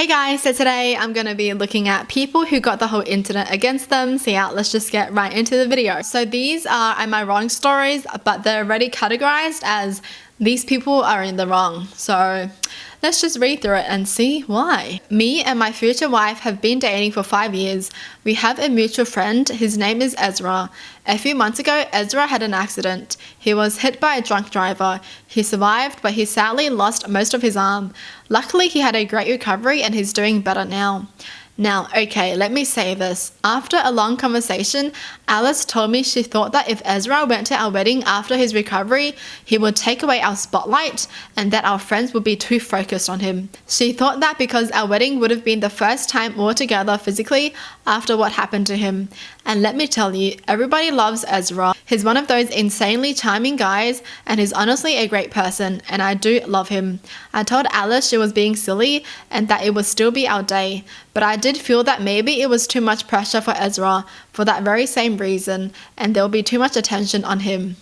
Hey guys, so today I'm going to be looking at people who got the whole internet against them. So yeah, let's just get right into the video. So these are Am I Wrong stories, but they're already categorized as these people are in the wrong. So let's just read through it and see why. Me and my future wife have been dating for 5 years. We have a mutual friend. His name is Ezra. A few months ago, Ezra had an accident. He was hit by a drunk driver. He survived, but he sadly lost most of his arm. Luckily, he had a great recovery and he's doing better now. Now, okay, let me say this. After a long conversation, Alice told me she thought that if Ezra went to our wedding after his recovery, he would take away our spotlight and that our friends would be too focused on him. She thought that because our wedding would have been the first time all together physically after what happened to him. And let me tell you, everybody loves Ezra. He's one of those insanely charming guys and he's honestly a great person and I do love him. I told Alice she was being silly and that it would still be our day, but I did feel that maybe it was too much pressure for Ezra for that very same reason and there will be too much attention on him.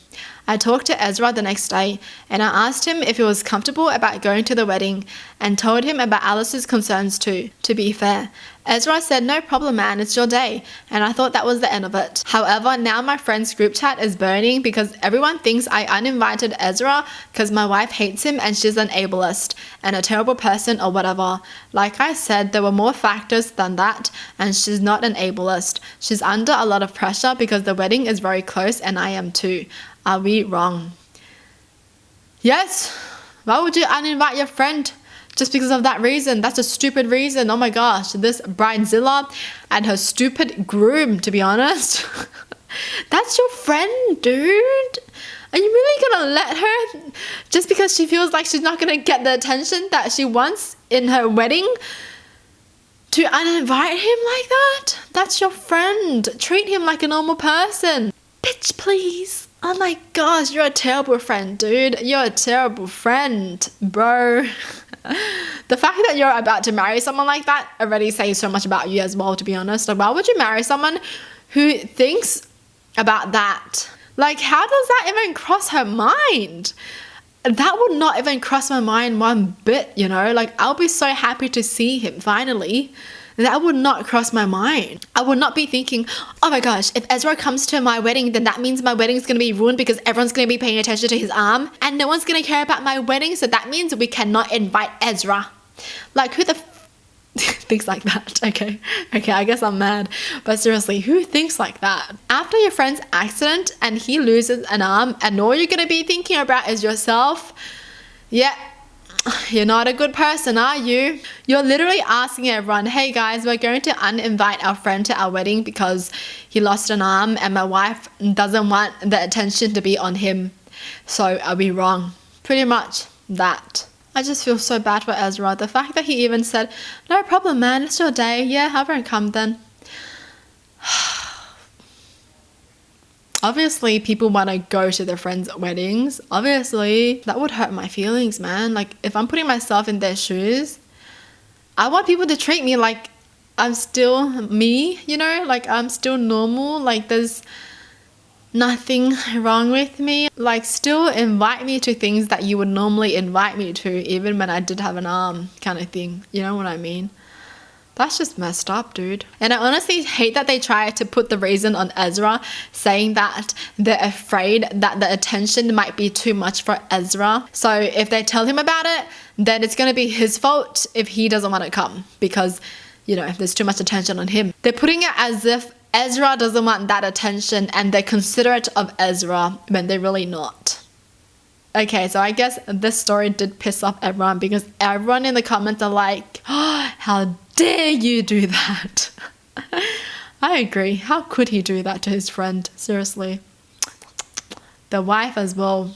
I talked to Ezra the next day and I asked him if he was comfortable about going to the wedding and told him about Alice's concerns too, to be fair. Ezra said, "No problem, man, it's your day," and I thought that was the end of it. However, now my friend's group chat is burning because everyone thinks I uninvited Ezra because my wife hates him and she's an ableist and a terrible person or whatever. Like I said, there were more factors than that and she's not an ableist. She's under a lot of pressure because the wedding is very close and I am too. Are we wrong? Yes. Why would you uninvite your friend? Just because of that reason. That's a stupid reason. Oh my gosh, this bridezilla and her stupid groom, to be honest. That's your friend, dude. Are you really gonna let her, just because she feels like she's not gonna get the attention that she wants in her wedding, to uninvite him like that? That's your friend. Treat him like a normal person. Bitch, please. Oh my gosh, you're a terrible friend, dude. You're a terrible friend, bro. The fact that you're about to marry someone like that already says so much about you as well, to be honest. Like, why would you marry someone who thinks about that? Like, how does that even cross her mind? That would not even cross my mind one bit, you know? Like, I'll be so happy to see him finally. That would not cross my mind. I would not be thinking, oh my gosh, if Ezra comes to my wedding, then that means my wedding is going to be ruined because everyone's going to be paying attention to his arm and no one's going to care about my wedding, so that means we cannot invite Ezra. Like, who the thinks like that? Okay, I guess I'm mad. But seriously, who thinks like that? After your friend's accident and he loses an arm and all you're going to be thinking about is yourself, yeah, you're not a good person, are you? You're literally asking everyone, hey guys, we're going to uninvite our friend to our wedding because he lost an arm and my wife doesn't want the attention to be on him. So are we wrong? Pretty much that. I just feel so bad for Ezra. The fact that he even said, no problem, man, it's your day. Yeah, I won't come then. Obviously, people want to go to their friends' weddings. Obviously, that would hurt my feelings, man. Like, if I'm putting myself in their shoes, I want people to treat me like I'm still me, you know? Like, I'm still normal. Like, there's nothing wrong with me. Like, still invite me to things that you would normally invite me to, even when I did have an arm, kind of thing. You know what I mean? That's just messed up, dude. And I honestly hate that they try to put the reason on Ezra, saying that they're afraid that the attention might be too much for Ezra. So if they tell him about it, then it's going to be his fault if he doesn't want to come because, you know, there's too much attention on him. They're putting it as if Ezra doesn't want that attention and they're considerate of Ezra when they're really not. Okay, so I guess this story did piss off everyone because everyone in the comments are like, oh, how dare you do that? I agree. How could he do that to his friend? Seriously. The wife as well.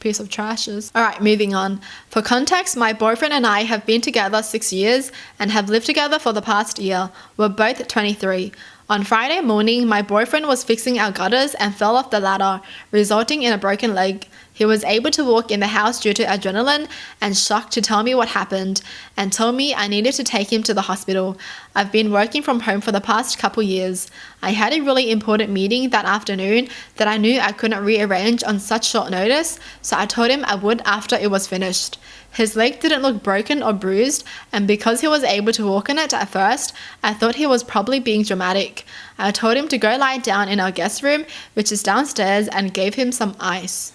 Piece of trashes. Alright, moving on. For context, my boyfriend and I have been together 6 years and have lived together for the past year. We're both 23. On Friday morning, my boyfriend was fixing our gutters and fell off the ladder, resulting in a broken leg. He was able to walk in the house due to adrenaline and shock to tell me what happened and told me I needed to take him to the hospital. I've been working from home for the past couple years. I had a really important meeting that afternoon that I knew I couldn't rearrange on such short notice, so I told him I would after it was finished. His leg didn't look broken or bruised, and because he was able to walk on it at first, I thought he was probably being dramatic. I told him to go lie down in our guest room, which is downstairs, and gave him some ice.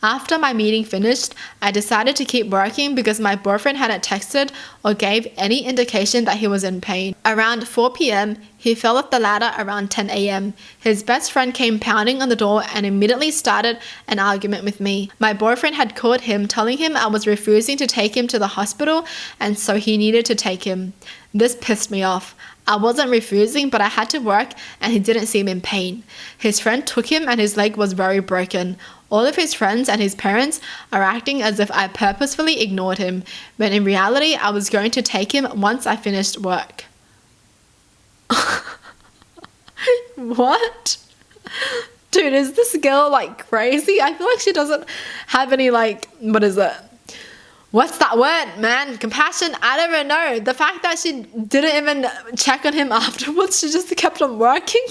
After my meeting finished, I decided to keep working because my boyfriend hadn't texted or gave any indication that he was in pain. Around 4 p.m., he fell off the ladder around 10 a.m. His best friend came pounding on the door and immediately started an argument with me. My boyfriend had called him, telling him I was refusing to take him to the hospital and so he needed to take him. This pissed me off. I wasn't refusing, but I had to work and he didn't seem in pain. His friend took him and his leg was very broken. All of his friends and his parents are acting as if I purposefully ignored him, when in reality I was going to take him once I finished work. What? Dude, is this girl like crazy? I feel like she doesn't have any what's that word, man? Compassion? I don't even know. The fact that she didn't even check on him afterwards, she just kept on working.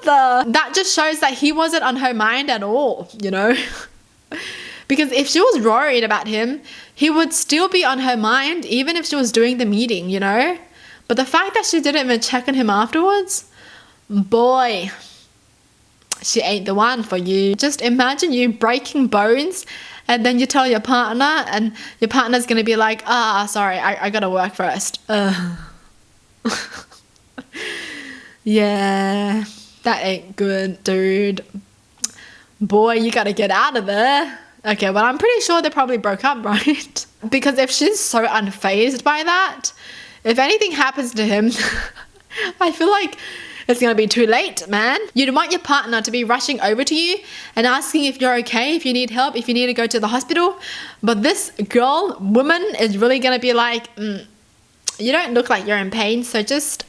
That just shows that he wasn't on her mind at all, you know? Because if she was worried about him, he would still be on her mind, even if she was doing the meeting, you know? But the fact that she didn't even check on him afterwards, boy, she ain't the one for you. Just imagine you breaking bones and then you tell your partner and your partner's gonna be like, sorry, I gotta work first. Yeah, that ain't good, dude. Boy, you gotta get out of there. Okay, well, I'm pretty sure they probably broke up, right? Because if she's so unfazed by that, if anything happens to him, I feel like it's gonna be too late, man. You'd want your partner to be rushing over to you and asking if you're okay, if you need help, if you need to go to the hospital. But this woman is really gonna be like, you don't look like you're in pain, so just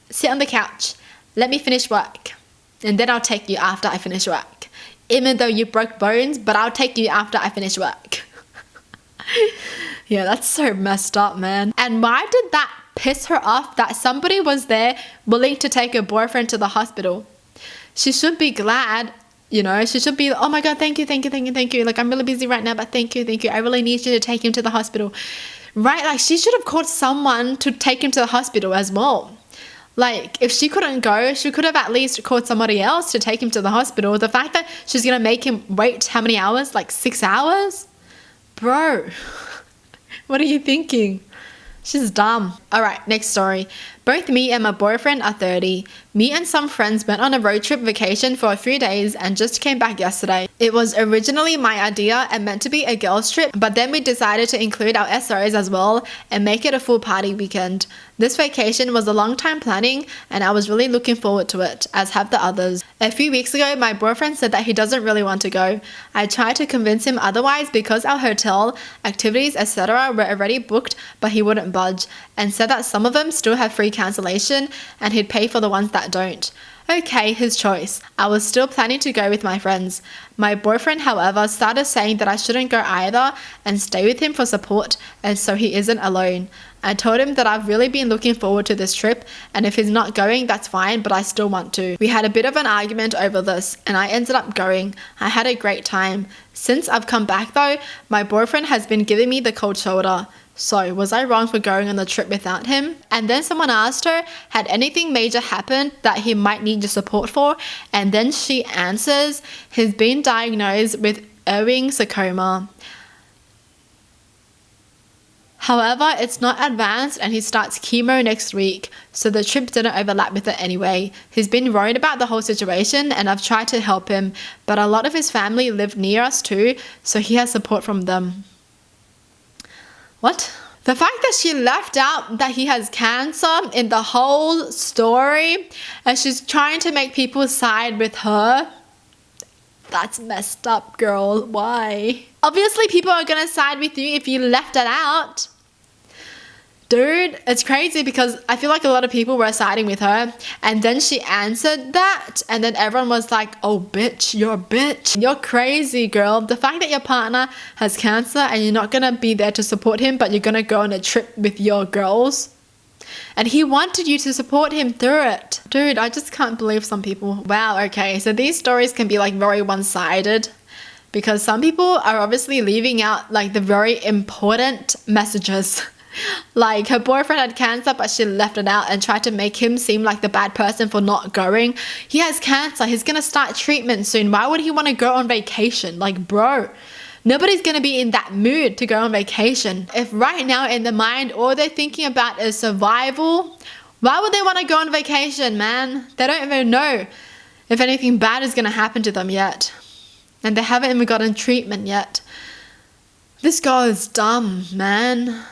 sit on the couch. Let me finish work. And then I'll take you after I finish work. Even though you broke bones, but I'll take you after I finish work. Yeah, that's so messed up, man. And why did that piss her off that somebody was there willing to take her boyfriend to the hospital? She should be glad, you know, she should be, oh my God, thank you. Like, I'm really busy right now, but thank you. I really need you to take him to the hospital. Right? Like, she should have called someone to take him to the hospital as well. Like, if she couldn't go, she could have at least called somebody else to take him to the hospital. The fact that she's going to make him wait how many hours? Like 6 hours? Bro, what are you thinking? She's dumb. All right, next story. Both me and my boyfriend are 30. Me and some friends went on a road trip vacation for a few days and just came back yesterday. It was originally my idea and meant to be a girls trip, but then we decided to include our SOs as well and make it a full party weekend. This vacation was a long time planning and I was really looking forward to it, as have the others. A few weeks ago, my boyfriend said that he doesn't really want to go. I tried to convince him otherwise because our hotel, activities, etc. were already booked, but he wouldn't budge and said that some of them still have free cancellation and he'd pay for the ones that don't. Okay, his choice. I was still planning to go with my friends. My boyfriend, however, started saying that I shouldn't go either and stay with him for support and so he isn't alone. I told him that I've really been looking forward to this trip and if he's not going, that's fine, but I still want to. We had a bit of an argument over this and I ended up going. I had a great time. Since I've come back though, my boyfriend has been giving me the cold shoulder. So, was I wrong for going on the trip without him? And then someone asked her, had anything major happened that he might need your support for? And then she answers, he's been diagnosed with Ewing sarcoma. However, it's not advanced and he starts chemo next week, so the trip didn't overlap with it anyway. He's been worried about the whole situation and I've tried to help him, but a lot of his family live near us too, so he has support from them. What? The fact that she left out that he has cancer in the whole story and she's trying to make people side with her, that's messed up, girl. Why? Obviously, people are going to side with you if you left it out. Dude, it's crazy because I feel like a lot of people were siding with her, and then she answered that, and then everyone was like, oh bitch, you're a bitch. You're crazy, girl. The fact that your partner has cancer and you're not gonna be there to support him, but you're gonna go on a trip with your girls. And he wanted you to support him through it. Dude, I just can't believe some people. Wow, okay, so these stories can be like very one-sided because some people are obviously leaving out like the very important messages. Like her boyfriend had cancer, but she left it out and tried to make him seem like the bad person for not going. He has cancer. He's gonna start treatment soon. Why would he want to go on vacation? Like, bro, nobody's gonna be in that mood to go on vacation. If right now in the mind all they're thinking about is survival, why would they want to go on vacation, man? They don't even know if anything bad is gonna happen to them yet. And they haven't even gotten treatment yet. This girl is dumb, man.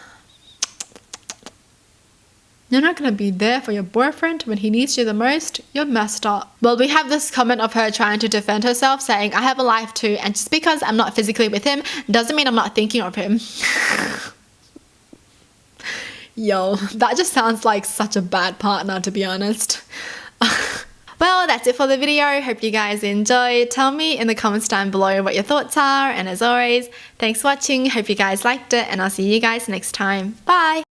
You're not going to be there for your boyfriend when he needs you the most. You're messed up. Well, we have this comment of her trying to defend herself, saying, I have a life too, and just because I'm not physically with him doesn't mean I'm not thinking of him. Yo, that just sounds like such a bad partner, to be honest. Well, that's it for the video. Hope you guys enjoyed. Tell me in the comments down below what your thoughts are. And as always, thanks for watching. Hope you guys liked it, and I'll see you guys next time. Bye.